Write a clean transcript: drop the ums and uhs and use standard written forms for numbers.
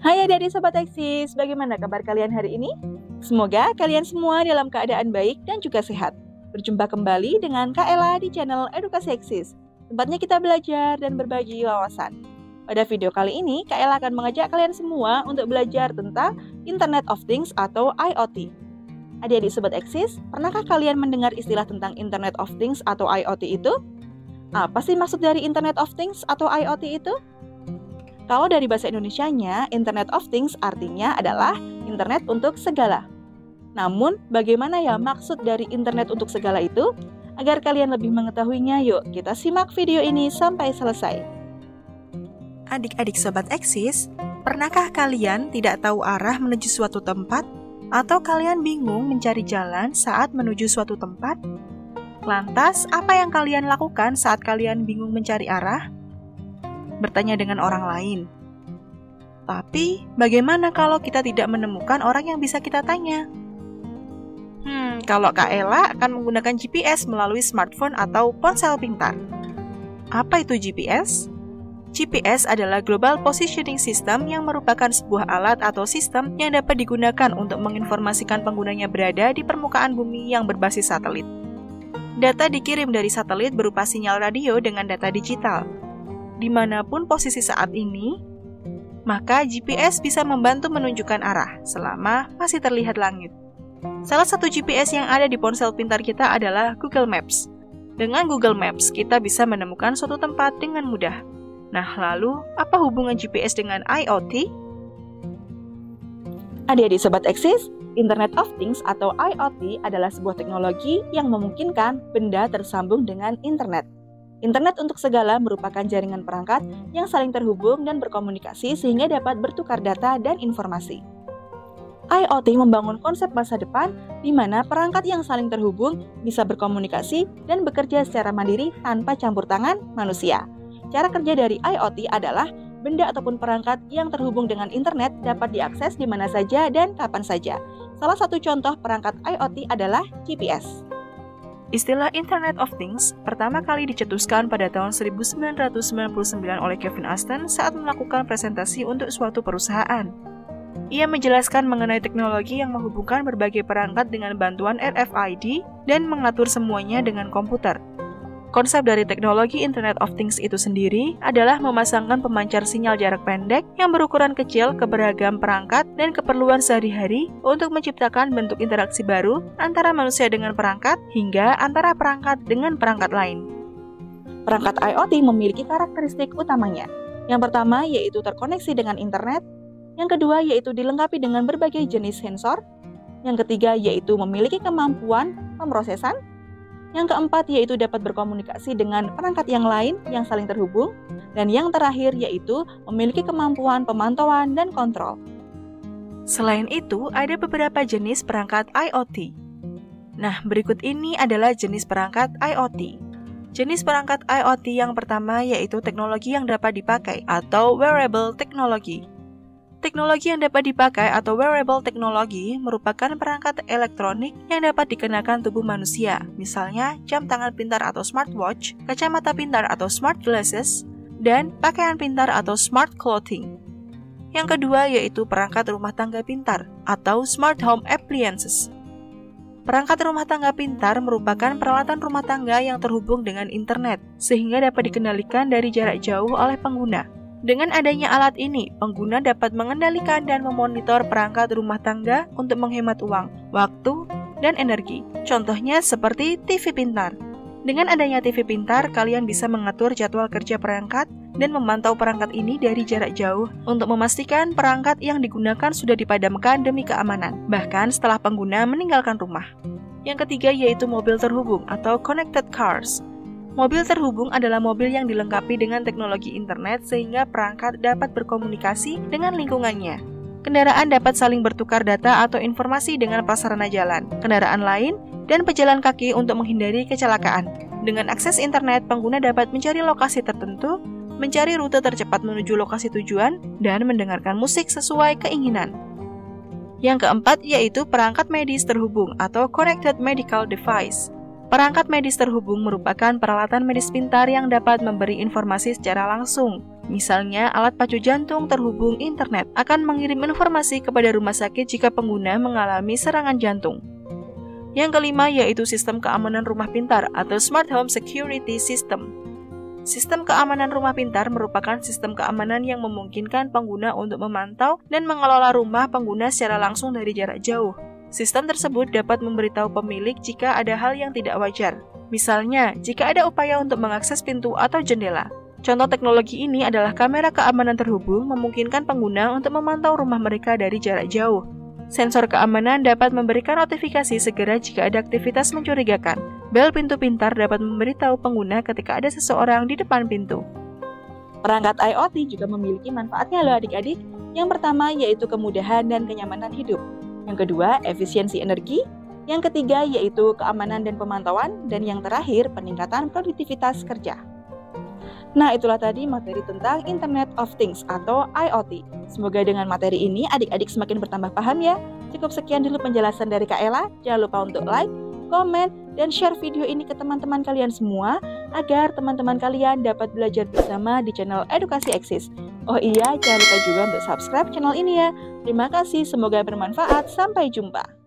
Hai adik-adik Sobat Eksis, bagaimana kabar kalian hari ini? Semoga kalian semua dalam keadaan baik dan juga sehat. Berjumpa kembali dengan Kak Ella di channel Edukasi Eksis. Tempatnya kita belajar dan berbagi wawasan. Pada video kali ini, Kak Ella akan mengajak kalian semua untuk belajar tentang Internet of Things atau IoT. Adik-adik Sobat Eksis, pernahkah kalian mendengar istilah tentang Internet of Things atau IoT itu? Apa sih maksud dari Internet of Things atau IoT itu? Kalau dari bahasa Indonesianya, Internet of Things artinya adalah internet untuk segala. Namun, bagaimana ya maksud dari internet untuk segala itu? Agar kalian lebih mengetahuinya, yuk kita simak video ini sampai selesai. Adik-adik Sobat Eksis, pernahkah kalian tidak tahu arah menuju suatu tempat? Atau kalian bingung mencari jalan saat menuju suatu tempat? Lantas, apa yang kalian lakukan saat kalian bingung mencari arah? Bertanya dengan orang lain. Tapi, bagaimana kalau kita tidak menemukan orang yang bisa kita tanya? Kalau Kak Ella akan menggunakan GPS melalui smartphone atau ponsel pintar. Apa itu GPS? GPS adalah Global Positioning System yang merupakan sebuah alat atau sistem yang dapat digunakan untuk menginformasikan penggunanya berada di permukaan bumi yang berbasis satelit. Data dikirim dari satelit berupa sinyal radio dengan data digital. Dimanapun posisi saat ini, maka GPS bisa membantu menunjukkan arah selama masih terlihat langit. Salah satu GPS yang ada di ponsel pintar kita adalah Google Maps. Dengan Google Maps, kita bisa menemukan suatu tempat dengan mudah. Nah, lalu apa hubungan GPS dengan IoT? Adik-adik Sobat Eksis, Internet of Things atau IoT adalah sebuah teknologi yang memungkinkan benda tersambung dengan internet. Internet untuk segala merupakan jaringan perangkat yang saling terhubung dan berkomunikasi sehingga dapat bertukar data dan informasi. IoT membangun konsep masa depan di mana perangkat yang saling terhubung bisa berkomunikasi dan bekerja secara mandiri tanpa campur tangan manusia. Cara kerja dari IoT adalah benda ataupun perangkat yang terhubung dengan internet dapat diakses di mana saja dan kapan saja. Salah satu contoh perangkat IoT adalah GPS. Istilah Internet of Things pertama kali dicetuskan pada tahun 1999 oleh Kevin Ashton saat melakukan presentasi untuk suatu perusahaan. Ia menjelaskan mengenai teknologi yang menghubungkan berbagai perangkat dengan bantuan RFID dan mengatur semuanya dengan komputer. Konsep dari teknologi Internet of Things itu sendiri adalah memasangkan pemancar sinyal jarak pendek yang berukuran kecil ke beragam perangkat dan keperluan sehari-hari untuk menciptakan bentuk interaksi baru antara manusia dengan perangkat hingga antara perangkat dengan perangkat lain. Perangkat IoT memiliki karakteristik utamanya. Yang pertama yaitu terkoneksi dengan internet, yang kedua yaitu dilengkapi dengan berbagai jenis sensor, yang ketiga yaitu memiliki kemampuan pemrosesan, yang keempat yaitu dapat berkomunikasi dengan perangkat yang lain yang saling terhubung, dan yang terakhir yaitu memiliki kemampuan pemantauan dan kontrol. Selain itu, ada beberapa jenis perangkat IoT. Nah, berikut ini adalah jenis perangkat IoT. Jenis perangkat IoT yang pertama yaitu teknologi yang dapat dipakai atau wearable technology. Teknologi yang dapat dipakai atau wearable technology merupakan perangkat elektronik yang dapat dikenakan tubuh manusia, misalnya jam tangan pintar atau smartwatch, kacamata pintar atau smart glasses, dan pakaian pintar atau smart clothing. Yang kedua yaitu perangkat rumah tangga pintar atau smart home appliances. Perangkat rumah tangga pintar merupakan peralatan rumah tangga yang terhubung dengan internet, sehingga dapat dikendalikan dari jarak jauh oleh pengguna. Dengan adanya alat ini, pengguna dapat mengendalikan dan memonitor perangkat rumah tangga untuk menghemat uang, waktu, dan energi. Contohnya seperti TV pintar. Dengan adanya TV pintar, kalian bisa mengatur jadwal kerja perangkat dan memantau perangkat ini dari jarak jauh untuk memastikan perangkat yang digunakan sudah dipadamkan demi keamanan, bahkan setelah pengguna meninggalkan rumah. Yang ketiga yaitu mobil terhubung atau connected cars. Mobil terhubung adalah mobil yang dilengkapi dengan teknologi internet sehingga perangkat dapat berkomunikasi dengan lingkungannya. Kendaraan dapat saling bertukar data atau informasi dengan prasarana jalan, kendaraan lain, dan pejalan kaki untuk menghindari kecelakaan. Dengan akses internet, pengguna dapat mencari lokasi tertentu, mencari rute tercepat menuju lokasi tujuan, dan mendengarkan musik sesuai keinginan. Yang keempat yaitu perangkat medis terhubung atau connected medical device. Perangkat medis terhubung merupakan peralatan medis pintar yang dapat memberi informasi secara langsung Misalnya, alat pacu jantung terhubung internet akan mengirim informasi kepada rumah sakit jika pengguna mengalami serangan jantung. Yang kelima yaitu sistem keamanan rumah pintar atau Smart Home Security System. Sistem keamanan rumah pintar merupakan sistem keamanan yang memungkinkan pengguna untuk memantau dan mengelola rumah pengguna secara langsung dari jarak jauh. Sistem tersebut dapat memberitahu pemilik jika ada hal yang tidak wajar. Misalnya, jika ada upaya untuk mengakses pintu atau jendela. Contoh teknologi ini adalah kamera keamanan terhubung memungkinkan pengguna untuk memantau rumah mereka dari jarak jauh. Sensor keamanan dapat memberikan notifikasi segera jika ada aktivitas mencurigakan. Bel pintu pintar dapat memberitahu pengguna ketika ada seseorang di depan pintu. Perangkat IoT juga memiliki manfaatnya loh adik-adik. Yang pertama yaitu kemudahan dan kenyamanan hidup. Yang kedua, efisiensi energi. Yang ketiga yaitu keamanan dan pemantauan. Dan yang terakhir, peningkatan produktivitas kerja. Nah, itulah tadi materi tentang Internet of Things atau IoT. Semoga dengan materi ini adik-adik semakin bertambah paham ya. Cukup sekian dulu penjelasan dari Kak Ella. Jangan lupa untuk like, komen, dan share video ini ke teman-teman kalian semua agar teman-teman kalian dapat belajar bersama di channel Edukasi Eksis. Oh iya, jangan lupa juga untuk subscribe channel ini ya. Terima kasih, semoga bermanfaat. Sampai jumpa.